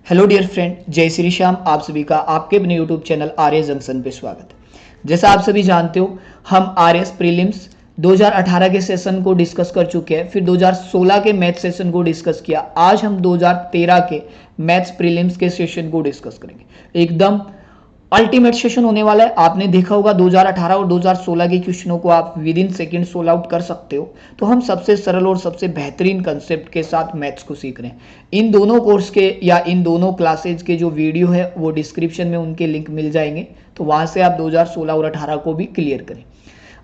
Hello dear friend, जय श्री श्याम। आप सभी का आपके अपने यूट्यूब चैनल आरएस जंक्शन पे स्वागत है। जैसा आप सभी जानते हो, हम आरएस प्रीलिम्स 2018 के सेशन को डिस्कस कर चुके हैं, फिर 2016 के मैथ सेशन को डिस्कस किया। आज हम 2013 के मैथ्स प्रीलिम्स के सेशन को डिस्कस करेंगे। एकदम अल्टीमेट सेशन होने वाला है। आपने देखा होगा 2018 और 2016 के क्वेश्चनों को आप with in second solve out कर सकते हो। तो हम सबसे सरल और सबसे बेहतरीन कंसेप्ट के साथ मैथ्स को सीख रहे हैं। इन दोनों कोर्स के या इन दोनों क्लासेज के जो वीडियो है वो डिस्क्रिप्शन में उनके लिंक मिल जाएंगे, तो वहां से आप 2016 और 18 को भी क्लियर करें।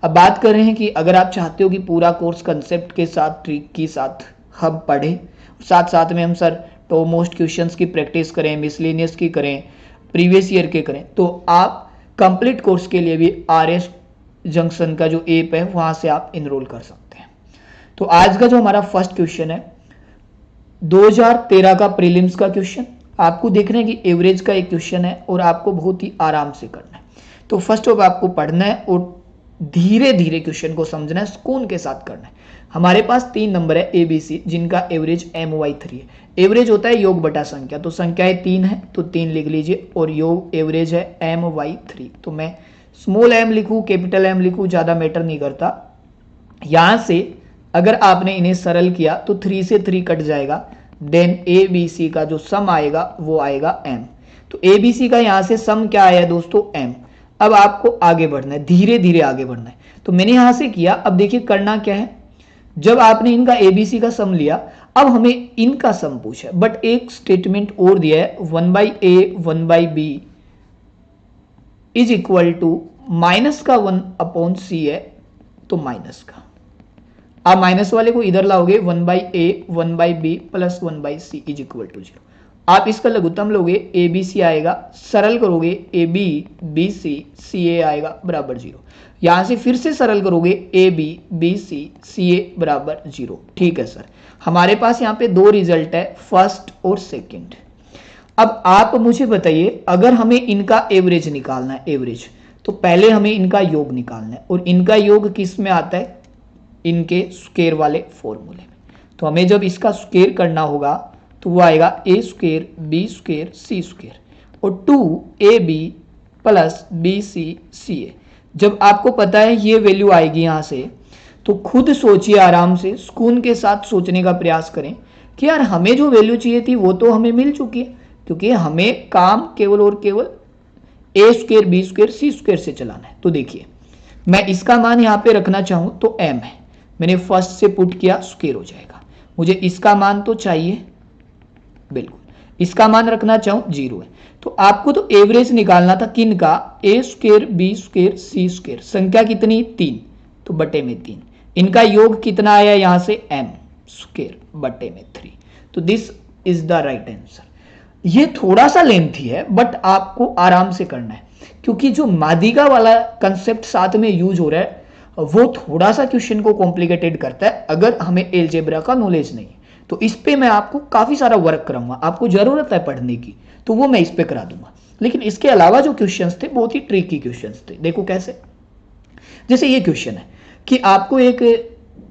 अब बात कर रहे हैं कि अगर आप चाहते हो कि पूरा कोर्स कंसेप्ट के साथ ट्रिक के साथ हम पढ़ें, साथ साथ में हम सर टॉप मोस्ट क्वेश्चंस की प्रैक्टिस करें, मिसलेनियस की करें, प्रीवियस ईयर के करें, तो आप कंप्लीट कोर्स के लिए भी आरएस जंक्शन का जो ऐप है वहां से आप इनरोल कर सकते हैं। तो आज का जो हमारा फर्स्ट क्वेश्चन है 2013 का प्रीलिम्स का क्वेश्चन। आपको देख रहे हैं कि एवरेज का एक क्वेश्चन है और आपको बहुत ही आराम से करना है। तो फर्स्ट ऑफ आपको पढ़ना है और धीरे धीरे क्वेश्चन को समझना है, सुकून के साथ करना है। हमारे पास 3 नंबर है एबीसी, जिनका एवरेज MY3 है। एवरेज होता है योग बटा संख्या, तो संख्याएं 3 है तो 3 लिख लीजिए और योग एवरेज है MY3। तो मैं स्मॉल m लिखूं कैपिटल M लिखूं ज्यादा मैटर नहीं करता। यहां से अगर आपने इन्हें सरल किया तो 3 से 3 कट जाएगा, देन ABC का जो सम आएगा वो आएगा M। तो ABC का यहां से सम क्या आया दोस्तों, M। अब आपको आगे बढ़ना है, धीरे धीरे आगे बढ़ना है। तो मैंने यहां से किया। अब देखिए करना क्या है, जब आपने इनका ABC का सम लिया, अब हमें इनका सम पूछा, बट एक स्टेटमेंट और दिया है 1/a 1/b is equal to minus का 1/c है, तो माइनस का आप माइनस वाले को इधर लाओगे 1/a 1/b plus 1/c is equal to 0। आप इसका लघुत्तम लोगे, ABC आएगा, सरल करोगे AB BC CA आएगा बराबर 0। यहां से फिर से सरल करोगे AB BC CA बराबर 0। ठीक है सर, हमारे पास यहाँ पे 2 रिजल्ट है, फर्स्ट और सेकंड। अब आप मुझे बताइए, अगर हमें इनका एवरेज निकालना है, एवरेज, तो पहले हमें इनका योग निकालना है। और इनका योग किस में आता है, इनके स्क्वायर वाले फॉर्मूले में। तो हमें जब इसका स्क्वायर करना होगा तो वो आएगा a square b square c square और 2ab प्लस bc ca। जब आपको पता है ये वैल्यू आएगी यहां से, तो खुद सोचिए, आराम से सुकून के साथ सोचने का प्रयास करें कि यार हमें जो वैल्यू चाहिए थी वो तो हमें मिल चुकी है, क्योंकि हमें काम केवल और केवल a square b square c square से चलाना है। तो देखिए मैं इसका मान यहाँ पे रखना चाहूं तो m है, मैंने फर्स्ट से पुट किया, स्क्वायर हो जाएगा। मुझे इसका मान तो चाहिए, बिल्कुल इसका मान रखना चाहूं 0 है। तो आपको तो एवरेज निकालना था किन का, a square b square c square, संख्या कितनी 3, तो बटे में 3। इनका योग कितना आया यहां से m स्क्वायर बटे में 3। तो this is the right answer. ये थोड़ा सा लेंथी है बट आपको आराम से करना है, क्योंकि जो मादिका वाला कंसेप्ट साथ में यूज हो रहा है वो थोड़ा सा क्वेश्चन को कॉम्प्लिकेटेड करता है अगर हमें एलजेब्रा का नॉलेज नहीं है। तो इस पे मैं आपको काफी सारा वर्क कराऊंगा, आपको जरूरत है पढ़ने की तो वो मैं इस पे करा दूंगा। लेकिन इसके अलावा जो क्वेश्चंस थे बहुत ही ट्रिकी क्वेश्चंस थे। देखो कैसे, जैसे ये क्वेश्चन है कि आपको एक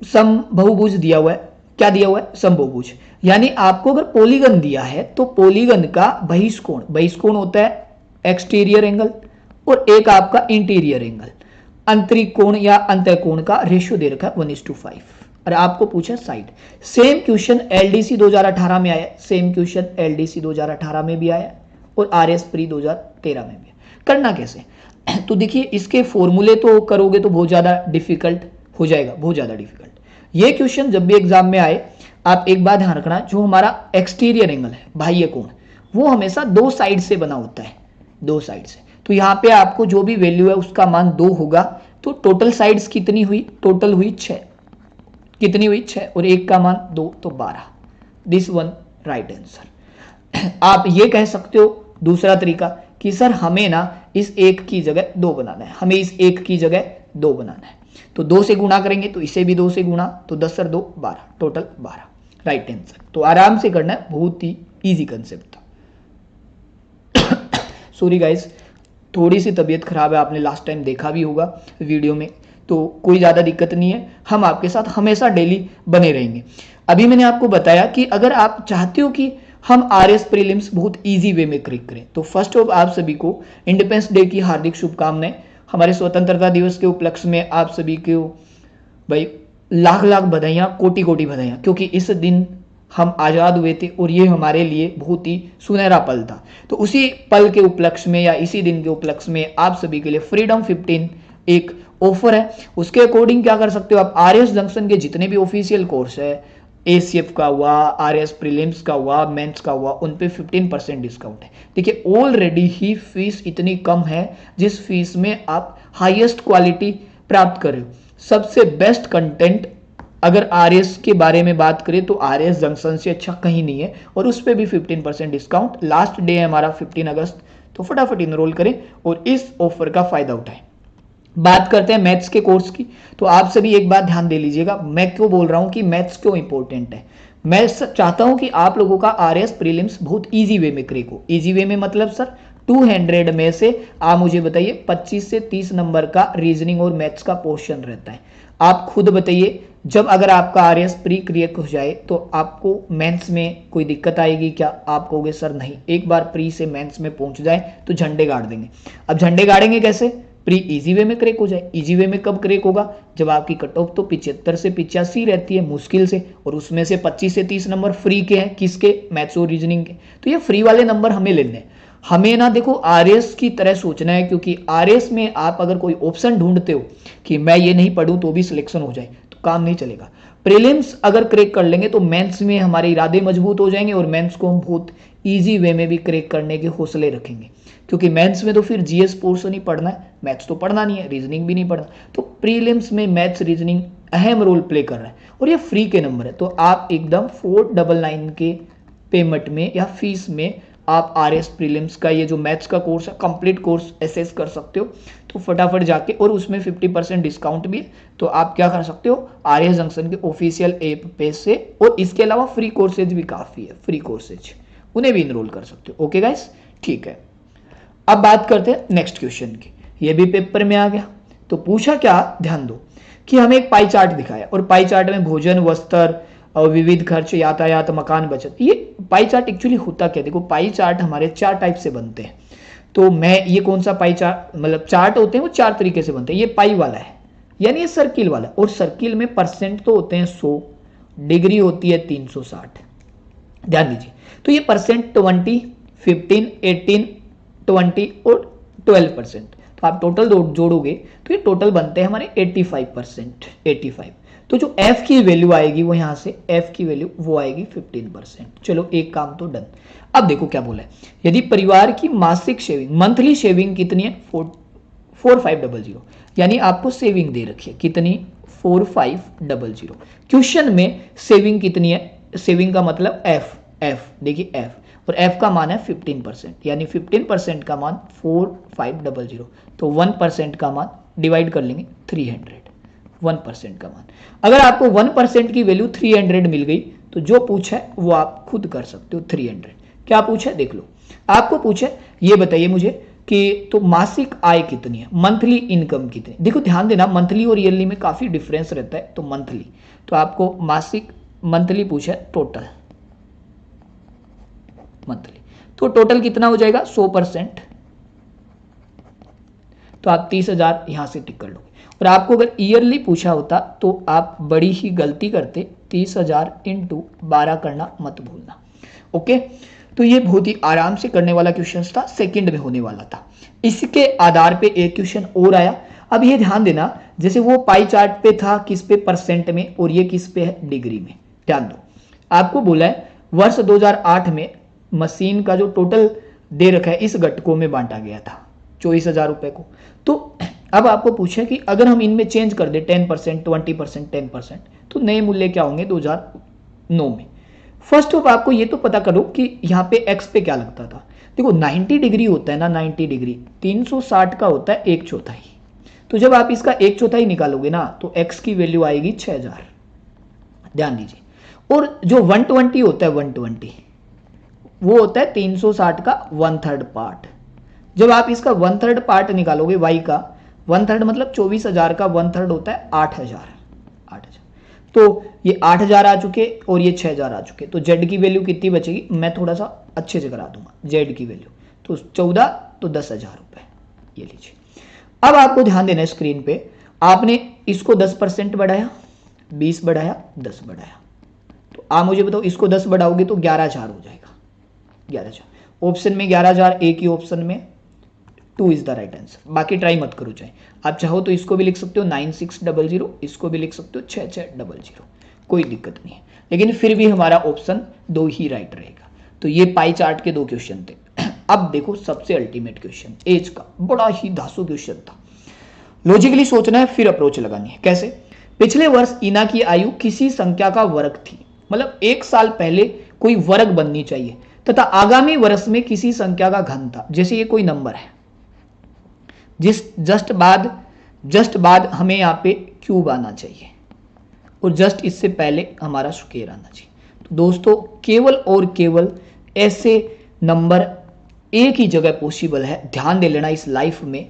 सम बहुभुज दिया हुआ है। क्या दिया हुआ है, सम बहुभुज, यानी आपको अगर पॉलीगन दिया है तो पॉलीगन का बहिष्कोण, बहिष्कोण होता है एक्सटीरियर एंगल, और एक आपका इंटीरियर एंगल, आंतरिक कोण या अंतःकोण का रेशियो दे रखा है 1:5। और आपको पूछा साइड। सेम क्वेश्चन LDC 2018 में आया, सेम क्वेश्चन LDC 2018 में भी आया और RS प्री 2013 में भी। करना कैसे, तो देखिए इसके फॉर्मूले तो करोगे तो बहुत ज्यादा डिफिकल्ट हो जाएगा, बहुत ज्यादा डिफिकल्ट। ये क्वेश्चन जब भी एग्जाम में आए, आप एक बात ध्यान रखना, जो हमारा एक्सटीरियर एंगल है, बाह्य कोण, वो हमेशा 2 साइड से बना होता है, 2 साइड से। तो यहाँ पे आपको जो भी वैल्यू है उसका मान 2 होगा, तो टोटल साइड्स कितनी हुई, टोटल हुई 6, कितनी हुई 6, और एक का मान 2 तो 12। This one right answer. आप ये कह सकते हो दूसरा तरीका कि सर हमें ना इस 1 की जगह 2 बनाना है, हमें इस 1 की जगह 2 बनाना है, तो 2 से गुणा करेंगे, तो इसे भी 2 से गुणा, तो 10 और 2 12, टोटल 12 राइट आंसर। तो आराम से करना है, बहुत ही इजी कंसेप्ट था। सॉरी गाइस, थोड़ी सी तबीयत खराब है, आपने लास्ट टाइम देखा भी होगा वीडियो में, तो कोई ज़्यादा दिक्कत नहीं है, हम आपके साथ हमेशा डेली बने रहेंगे। अभी मैंने आपको बताया कि अगर आप चाहते हो कि हम आरएस प्रीलिम्स बहुत इजी वे में क्रैक करें। तो फर्स्ट ऑफ आप सभी को इंडिपेंडेंस डे की हार्दिक शुभकामनाएं। हमारे स्वतंत्रता दिवस के उपलक्ष्य में आप सभी को भाई लाख लाख बधाइयां, कोटि कोटि बधाइयां, क्योंकि इस दिन हम आज़ाद हुए थे और ये हमारे लिए बहुत ही सुनहरा पल था। तो उसी पल के उपलक्ष्य में या इसी दिन के उपलक्ष्य में आप सभी के लिए फ्रीडम 15 एक ऑफर है। उसके अकॉर्डिंग क्या कर सकते हो आप, आरएस जंक्शन के जितने भी ऑफिशियल कोर्स है, एसीएफ का हुआ, आरएस प्रीलिम्स का हुआ, मेंस का हुआ, उन पे 15% डिस्काउंट है। देखिए ऑलरेडी ही फीस इतनी कम है जिस फीस में आप हाईएस्ट क्वालिटी प्राप्त कर रहे हो, सबसे बेस्ट कंटेंट। अगर आरएस के बारे में बात करें तो आरएस जंक्शन से अच्छा कहीं नहीं है, और उस पर भी 15% डिस्काउंट। लास्ट डे है हमारा 15 अगस्त, तो फटाफट इनरोल करें और इस ऑफर का फायदा उठाएं। बात करते हैं मैथ्स के कोर्स की। तो आप सभी एक बात ध्यान दे लीजिएगा, मैं क्यों बोल रहा हूं कि मैथ्स क्यों इंपॉर्टेंट है। मैं चाहता हूं कि आप लोगों का आरएस प्रीलिम्स बहुत इजी वे में क्रैक हो। इजी वे में मतलब सर 200 में से आप मुझे बताइए 25 से 30 नंबर का रीजनिंग और मैथ्स का पोर्शन रहता है। आप खुद बताइए, जब अगर आपका आरएस प्री क्रैक हो जाए तो आपको मेंस में कोई दिक्कत आएगी क्या? आप कहोगे सर नहीं, एक बार प्री से मेंस में पहुंच जाए तो झंडे गाड़ देंगे। अब झंडे गाड़ेंगे कैसे? प्री इजी वे में क्रैक हो जाए। इजी वे में कब क्रैक होगा? जब आपकी कट ऑफ तो 75 से 85 रहती है मुश्किल से, और उसमें से 25 से 30 नंबर फ्री के हैं। किसके? मैथ्स और रीजनिंग के। तो ये फ्री वाले नंबर हमें लेने हैं। हमें ना देखो आरएस की तरह सोचना है, क्योंकि आरएस में आप अगर कोई ऑप्शन ढूंढते हो कि मैं ये नहीं पढ़ूं तो भी सिलेक्शन हो जाए, तो काम नहीं चलेगा। प्रीलिम्स अगर क्रैक कर लेंगे तो मेंस में हमारे इरादे मजबूत हो जाएंगे, और मेंस को हम बहुत इजी वे में भी क्रैक करने के हौसले रखेंगे, क्योंकि मेंस में तो फिर जीएस पोर्शन ही पढ़ना है, मैथ्स तो पढ़ना नहीं है, रीजनिंग भी नहीं पढ़ना। तो प्रीलिम्स में मैथ्स रीजनिंग अहम रोल प्ले कर रहा है, और ये फ्री के नंबर है। तो आप एकदम 499 के पेमेंट में या फीस में आप आरएस प्रीलिम्स का ये जो मैथ्स का कोर्स है कंप्लीट कोर्स एसेस कर सकते हो। तो फटाफट जाके, और उसमें 50% डिस्काउंट भी है, तो आप क्या कर सकते हो, आरएस जंक्शन के ऑफिशियल ऐप पे से, और इसके अलावा फ्री कोर्सेज भी काफ़ी है, फ्री कोर्सेज उन्हें भी इनरोल कर सकते हो। ओके गाइस, ठीक है। अब बात करते हैं नेक्स्ट क्वेश्चन की। ये भी पेपर में आ गया। तो पूछा क्या, ध्यान दो कि हमें एक पाई चार्ट दिखाया, और पाई चार्ट में भोजन, वस्त्र और विविध खर्च, यातायात, मकान, बचत। ये पाई चार्ट एक्चुअली होता क्या? देखो पाई चार्ट हमारे 4 टाइप से बनते हैं। तो मैं ये कौन सा पाई चार्ट, मतलब चार्ट होते हैं वो 4 तरीके से बनते हैं। ये पाई वाला है, यानी ये सर्किल वाला, और सर्किल में परसेंट तो होते हैं 100, डिग्री होती है 360। ध्यान दीजिए, तो ये परसेंट 20, 15, 18, 20 और 12%। तो आप टोटल जोड़ोगे तो ये टोटल बनते हैं हमारे 85%। 85। तो जो f की वैल्यू आएगी वो यहां से f की वैल्यू वो आएगी 15%। चलो एक काम तो डन। अब देखो क्या बोला है, यदि परिवार की मासिक शेविंग, मंथली शेविंग कितनी है? 4500, यानी आपको सेविंग दे रखी है कितनी? 4500। क्वेश्चन में सेविंग कितनी है? सेविंग का मतलब f देखिए f, और f का मान है 15%, यानी 15% का मान 4500। तो 1% का मान डिवाइड कर लेंगे 300। 1% का मान, अगर आपको 1% की वैल्यू 300 मिल गई तो जो पूछा है वो आप खुद कर सकते हो। 300 क्या पूछा है देख लो। आपको पूछा है ये बताइए मुझे कि तो मासिक आय कितनी है, मंथली इनकम कितनी। देखो ध्यान देना, मंथली और ईयरली में काफी डिफरेंस रहता है। तो मंथली, तो आपको मासिक मंथली पूछा है, टोटल मंथली, तो टोटल कितना हो जाएगा? 100%। तो आप 30,000 यहां से टिक कर लोगे। और आपको अगर ईयरली पूछा होता तो आप बड़ी ही गलती करते, 30,000 इंटू 12 करना मत भूलना। ओके, तो ये बहुत ही आराम से करने वाला क्वेश्चन था, सेकंड में होने वाला था। इसके आधार पे एक क्वेश्चन और आया। अब ये ध्यान देना, जैसे वो पाई चार्ट पे था किस पे? परसेंट में, और ये किस पे है? डिग्री में। ध्यान दो, आपको बोला है वर्ष 2008 में मशीन का जो टोटल दे रखा है इस घटकों में बांटा गया था 24,000 रुपए को। तो अब आपको पूछे कि अगर हम इनमें चेंज कर दे 10%, 20%, 10%, तो नए मूल्य क्या होंगे 2009 में। फर्स्ट ऑफ आपको ये तो पता करो कि यहाँ पे x पे क्या लगता था। देखो 90 डिग्री होता है ना, 90 डिग्री 360 का होता है 1/4। तो जब आप इसका 1/4 निकालोगे ना तो x की वैल्यू आएगी 6000। ध्यान दीजिए, और जो 120 होता है 120 वो होता है 360 का 1/3 पार्ट। जब आप इसका 1/3 पार्ट निकालोगे y का 1/3 मतलब 24,000 का 1/3 होता है 8,000। तो ये 8000 आ चुके और ये 6000 आ चुके, तो जेड की वैल्यू कितनी बचेगी, मैं थोड़ा सा अच्छे से करा दूंगा जेड की वैल्यू, तो 14 तो 10,000 रुपए, ये लीजिए। अब आपको ध्यान देना है स्क्रीन पे, आपने इसको 10% बढ़ाया, 20 बढ़ाया, 10 बढ़ाया, तो आप मुझे बताओ इसको 10 बढ़ाओगे तो 11,000 हो जाएगा, 11,000 ऑप्शन में 11,000, एक ही ऑप्शन में 2 इज द राइट आंसर। बाकी ट्राई मत करो, चाहे आप चाहो तो इसको भी लिख सकते हो 9600, इसको भी लिख सकते हो 6600, कोई दिक्कत नहीं है, लेकिन फिर भी हमारा ऑप्शन 2 ही राइट रहेगा। तो ये पाई चार्ट के 2 क्वेश्चन थे। अब देखो सबसे अल्टीमेट क्वेश्चन, एज का, बड़ा ही धांसू क्वेश्चन था। लॉजिकली सोचना है फिर अप्रोच लगानी है। कैसे? पिछले वर्ष इना की आयु किसी संख्या का वर्ग थी, मतलब 1 साल पहले कोई वर्ग बननी चाहिए, तथा आगामी वर्ष में किसी संख्या का घन था। जैसे ये कोई नंबर है, जिस जस्ट बाद हमें यहाँ पे क्यूब आना चाहिए और जस्ट इससे पहले हमारा स्क्वायर आना चाहिए। तो दोस्तों केवल और केवल ऐसे नंबर एक ही जगह पॉसिबल है, ध्यान दे लेना इस लाइफ में,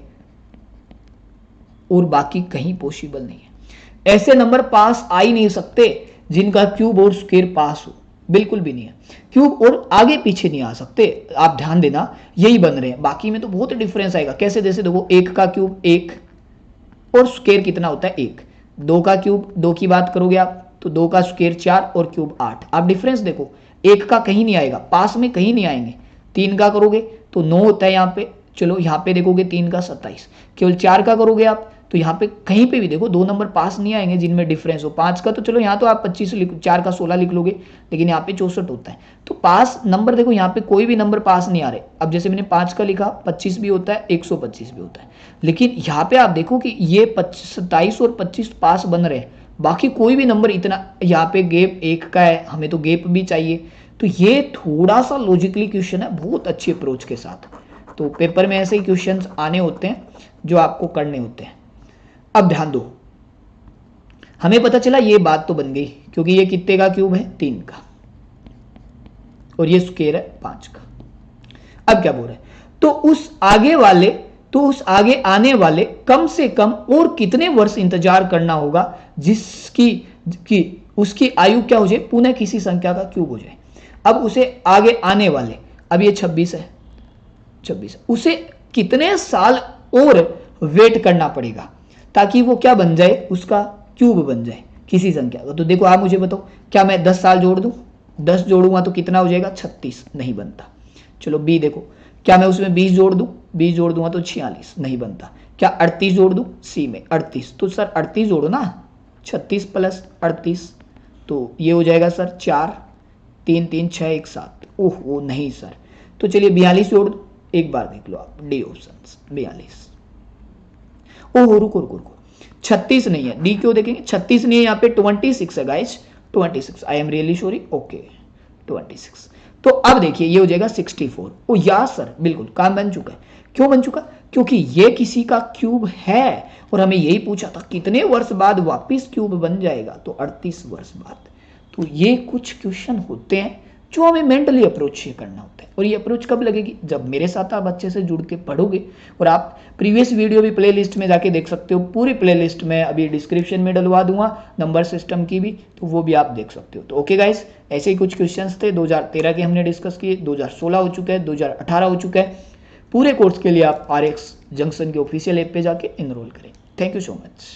और बाकी कहीं पॉसिबल नहीं है। ऐसे नंबर पास आ ही नहीं सकते जिनका क्यूब और स्क्वायर पास हो, बिल्कुल भी नहीं है। क्यूब और आगे पीछे नहीं आ सकते, आप ध्यान देना, यही बन रहे हैं, बाकी में तो बहुत डिफरेंस आएगा। कैसे? जैसे देखो 1 का क्यूब 1 और स्क्वायर कितना होता है 1, 2 का क्यूब 2 की बात करोगे आप तो 2 का स्क्वायर 4 और क्यूब 8। आप डिफरेंस देखो, 1 का कहीं नहीं आएगा, पास में कहीं नहीं आएंगे। 3 का करोगे तो 9 होता है यहाँ पे, चलो यहाँ पे देखोगे 3 का 27, केवल 4 का करोगे आप तो यहाँ पे कहीं पे भी देखो 2 नंबर पास नहीं आएंगे जिनमें डिफरेंस हो। 5 का तो चलो यहाँ तो आप 25 लिख, 4 का 16 लिख लोगे, लेकिन यहाँ पे 64 होता है। तो पास नंबर देखो, यहाँ पे कोई भी नंबर पास नहीं आ रहे। अब जैसे मैंने 5 का लिखा, 25 भी होता है, 125 भी होता है, लेकिन यहाँ पे आप देखो कि ये 27 और 25 पास बन रहे हैं, बाकी कोई भी नंबर इतना, यहाँ पे गैप 1 का है, हमें तो गैप भी चाहिए। तो ये थोड़ा सा लॉजिकली क्वेश्चन है, बहुत अच्छी अप्रोच के साथ। तो पेपर में ऐसे ही क्वेश्चन आने होते हैं जो आपको करने होते हैं। अब ध्यान दो, हमें पता चला ये बात तो बन गई, क्योंकि ये कितने का क्यूब है 3 का और ये स्क्वायर है 5 का। अब क्या बोल रहे हैं, तो उस आगे आने वाले कम से कम और कितने वर्ष इंतजार करना होगा जिसकी उसकी आयु क्या हो जाए, पुनः किसी संख्या का क्यूब हो जाए। अब उसे आगे आने वाले, अब ये 26 है, 26, उसे कितने साल और वेट करना पड़ेगा ताकि वो क्या बन जाए, उसका क्यूब बन जाए किसी संख्या का। तो देखो आप मुझे बताओ, क्या मैं 10 साल जोड़ दूं, 10 जोड़ूंगा तो कितना हो जाएगा 36, नहीं बनता। चलो बी देखो, क्या मैं उसमें 20 जोड़ दूं, 20 जोड़ दूंगा तो 46, नहीं बनता। क्या 38 जोड़ दूं सी में, 38, तो सर 38 जोड़ो ना, 36 प्लस 38 तो ये हो जाएगा सर 4, 3 3 6 1 7, ओह वो नहीं सर, तो चलिए 42 जोड़ दो, एक बार देख लो आप डी ऑप्शन 42। ओहो रुको रुको रुको, 36 नहीं है, डी क्यों देखेंगे, 36 नहीं है, यहाँ पे 26 है guys, 26, I am really sorry, okay 26। तो अब देखिए ये हो जाएगा 64। ओ या सर बिल्कुल काम बन चुका है। क्यों बन चुका? क्योंकि ये किसी का क्यूब है और हमें यही पूछा था कितने वर्ष बाद वापिस क्यूब बन जाएगा, तो 38 वर्ष बाद। तो ये कुछ क्वेश्चन होते हैं जो हमें मेंटली अप्रोच करना होता है, और ये अप्रोच कब लगेगी, जब मेरे साथ आप अच्छे से जुड़ के पढ़ोगे। और आप प्रीवियस वीडियो भी प्लेलिस्ट में जाके देख सकते हो, पूरी प्लेलिस्ट में अभी डिस्क्रिप्शन में डलवा दूंगा, नंबर सिस्टम की भी, तो वो भी आप देख सकते हो। तो ओके गाइस, ऐसे ही कुछ क्वेश्चंस थे 2013 के हमने डिस्कस किए, 2016 हो चुका है, 2018 हो चुका है। पूरे कोर्स के लिए आप RX जंक्शन के ऑफिशियल ऐप पे जाके इनरोल करें। Thank you so much.